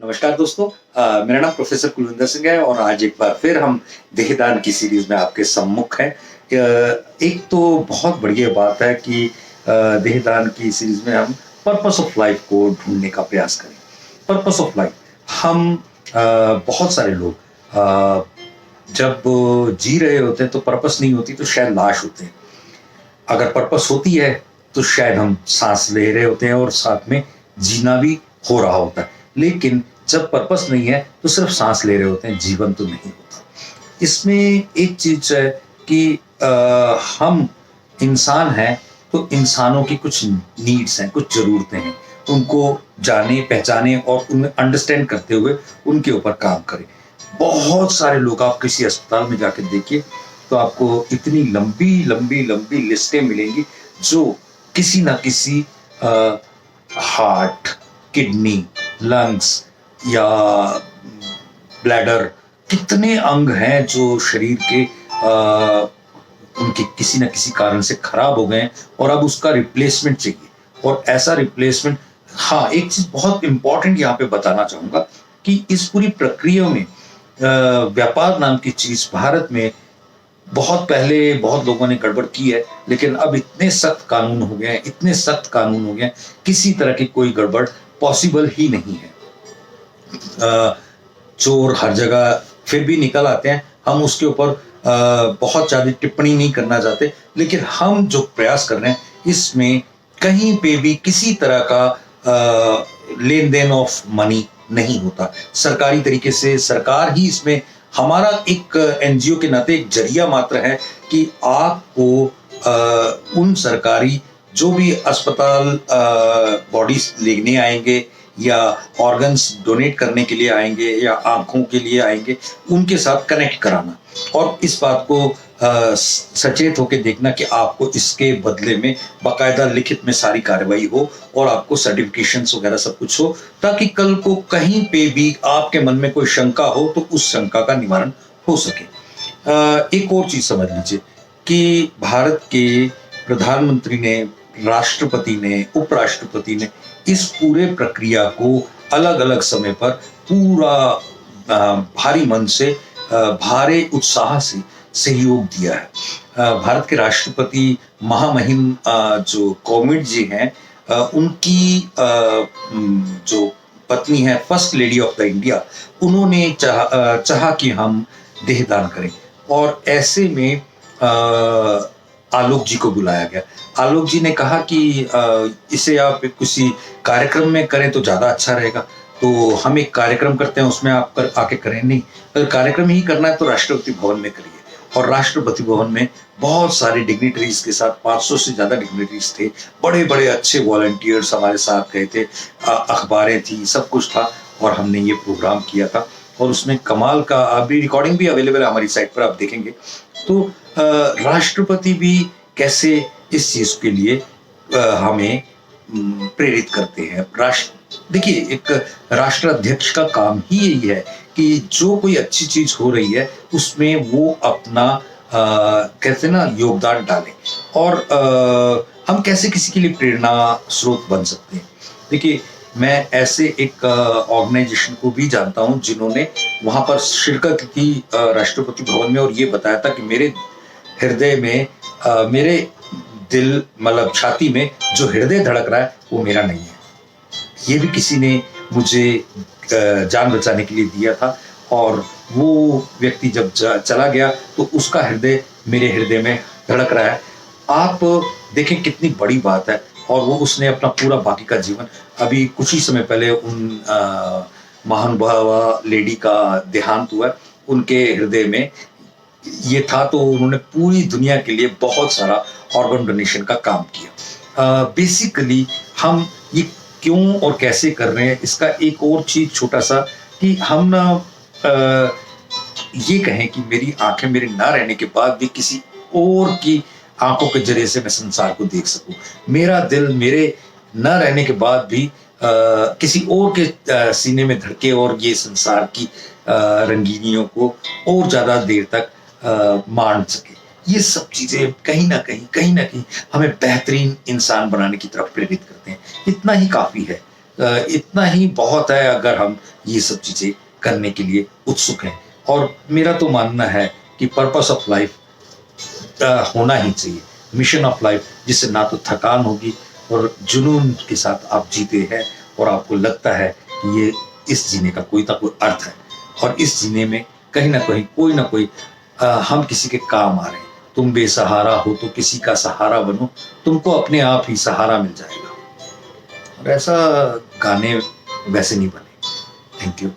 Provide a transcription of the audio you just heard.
नमस्कार दोस्तों। मेरा नाम प्रोफेसर कुलविंदर सिंह है और आज एक बार फिर हम देहदान की सीरीज में आपके सम्मुख हैं। एक तो बहुत बढ़िया बात है कि देहदान की सीरीज में हम पर्पस ऑफ लाइफ को ढूंढने का प्रयास करें। पर्पस ऑफ लाइफ हम बहुत सारे लोग जब जी रहे होते हैं तो पर्पस नहीं होती तो शायद लाश होते हैं। अगर पर्पस होती है तो शायद हम सांस ले रहे होते हैं और साथ में जीना भी हो रहा होता है। लेकिन जब पर्पस नहीं है तो सिर्फ सांस ले रहे होते हैं, जीवन तो नहीं होता। इसमें एक चीज है कि हम इंसान हैं तो इंसानों की कुछ नीड्स हैं, कुछ ज़रूरतें हैं। उनको जाने, पहचाने और उन्हें अंडरस्टैंड करते हुए उनके ऊपर काम करें। बहुत सारे लोग, आप किसी अस्पताल में जाकर देखिए तो आपको इतनी लंबी लिस्टें मिलेंगी जो किसी ना किसी हार्ट, किडनी, लंग्स या ब्लैडर, कितने अंग हैं जो शरीर के उनके किसी न किसी कारण से खराब हो गए हैं और अब उसका रिप्लेसमेंट चाहिए। और ऐसा रिप्लेसमेंट, हाँ, एक चीज बहुत इंपॉर्टेंट यहाँ पे बताना चाहूंगा कि इस पूरी प्रक्रिया में व्यापार नाम की चीज भारत में बहुत पहले बहुत लोगों ने गड़बड़ की है, लेकिन अब इतने सख्त कानून हो गए हैं, इतने सख्त कानून हो गए हैं, किसी तरह की कोई गड़बड़ पॉसिबल ही नहीं है। चोर हर जगह फिर भी निकल आते हैं। हम उसके ऊपर बहुत ज़्यादा टिप्पणी नहीं करना चाहते, लेकिन हम जो प्रयास कर रहे हैं इसमें कहीं पे भी किसी तरह का लेन देन ऑफ मनी नहीं होता। सरकारी तरीके से सरकार ही इसमें, हमारा एक एनजीओ के नाते एक जरिया मात्र है कि आपको उन सरकारी जो भी अस्पताल बॉडीज लेने आएंगे या ऑर्गन्स डोनेट करने के लिए आएंगे या आंखों के लिए आएंगे, उनके साथ कनेक्ट कराना और इस बात को सचेत होकर देखना कि आपको इसके बदले में बाकायदा लिखित में सारी कार्रवाई हो और आपको सर्टिफिकेशंस वगैरह सब कुछ हो, ताकि कल को कहीं पे भी आपके मन में कोई शंका हो तो उस शंका का निवारण हो सके। एक और चीज समझ लीजिए कि भारत के प्रधानमंत्री ने, राष्ट्रपति ने, उपराष्ट्रपति ने इस पूरे प्रक्रिया को अलग अलग समय पर पूरा भारी मन से, भारी उत्साह से सहयोग दिया है। भारत के राष्ट्रपति महामहिम जो कोविंद जी हैं, उनकी जो पत्नी है, first lady of the India, उन्होंने चाहा कि हम देहदान करें और ऐसे में आलोक जी को बुलाया गया। आलोक जी ने कहा कि इसे आप किसी कार्यक्रम में करें तो ज़्यादा अच्छा रहेगा, तो हम एक कार्यक्रम करते हैं, उसमें आप आके करें। नहीं, अगर कार्यक्रम ही करना है तो राष्ट्रपति भवन में करिए। और राष्ट्रपति भवन में बहुत सारे डिग्निटरीज के साथ 500 से ज़्यादा डिग्निटरीज थे, बड़े बड़े अच्छे वॉलंटियर्स हमारे साथ गए थे, अखबारें थी, सब कुछ था और हमने ये प्रोग्राम किया था। और उसमें कमाल का, अभी रिकॉर्डिंग भी अवेलेबल है हमारी साइट पर, आप देखेंगे तो राष्ट्रपति भी कैसे इस चीज के लिए हमें प्रेरित करते हैं। देखिए, एक राष्ट्राध्यक्ष का काम ही यही है कि जो कोई अच्छी चीज हो रही है उसमें वो अपना कहते हैं ना, योगदान डालें। और हम कैसे किसी के लिए प्रेरणा स्रोत बन सकते हैं। देखिए, मैं ऐसे एक ऑर्गेनाइजेशन को भी जानता हूं जिन्होंने वहां पर शिरकत की राष्ट्रपति भवन में, और ये बताया था कि मेरे हृदय में, मेरे दिल, मतलब छाती में जो हृदय धड़क रहा है वो मेरा नहीं है। ये भी किसी ने मुझे जान बचाने के लिए दिया था और वो व्यक्ति जब चला गया तो उसका हृदय मेरे हृदय में धड़क रहा है। आप देखें कितनी बड़ी बात है। और वो, उसने अपना पूरा बाकी का जीवन, अभी कुछ ही समय पहले उन महानुभावा लेडी का देहांत हुआ, उनके हृदय में ये था, तो उन्होंने पूरी दुनिया के लिए बहुत सारा ऑर्गन डोनेशन का काम किया। बेसिकली हम ये क्यों और कैसे कर रहे हैं, इसका एक और चीज छोटा सा, कि हम ना ये कहें कि मेरी आंखें मेरे ना रहने के बाद भी किसी और की आंखों के जरिए से मैं संसार को देख सकूं। मेरा दिल मेरे न रहने के बाद भी किसी और के सीने में धड़के और ये संसार की रंगीनियों को और ज्यादा देर तक मान सके। ये सब चीजें कहीं ना कहीं हमें बेहतरीन इंसान बनाने की तरफ प्रेरित करते हैं। इतना ही काफी है। इतना ही बहुत है अगर हम ये सब चीज़ें करने के लिए उत्सुक हैं। और मेरा तो मानना है कि पर्पस ऑफ लाइफ होना ही चाहिए, मिशन ऑफ लाइफ, जिससे ना तो थकान होगी और जुनून के साथ आप जीते हैं और आपको लगता है कि ये इस जीने का कोई ना कोई अर्थ है और इस जीने में कहीं ना कहीं कोई ना कोई हम किसी के काम आ रहे हैं। तुम बेसहारा हो तो किसी का सहारा बनो, तुमको अपने आप ही सहारा मिल जाएगा। और ऐसा गाने वैसे नहीं बने। Thank you.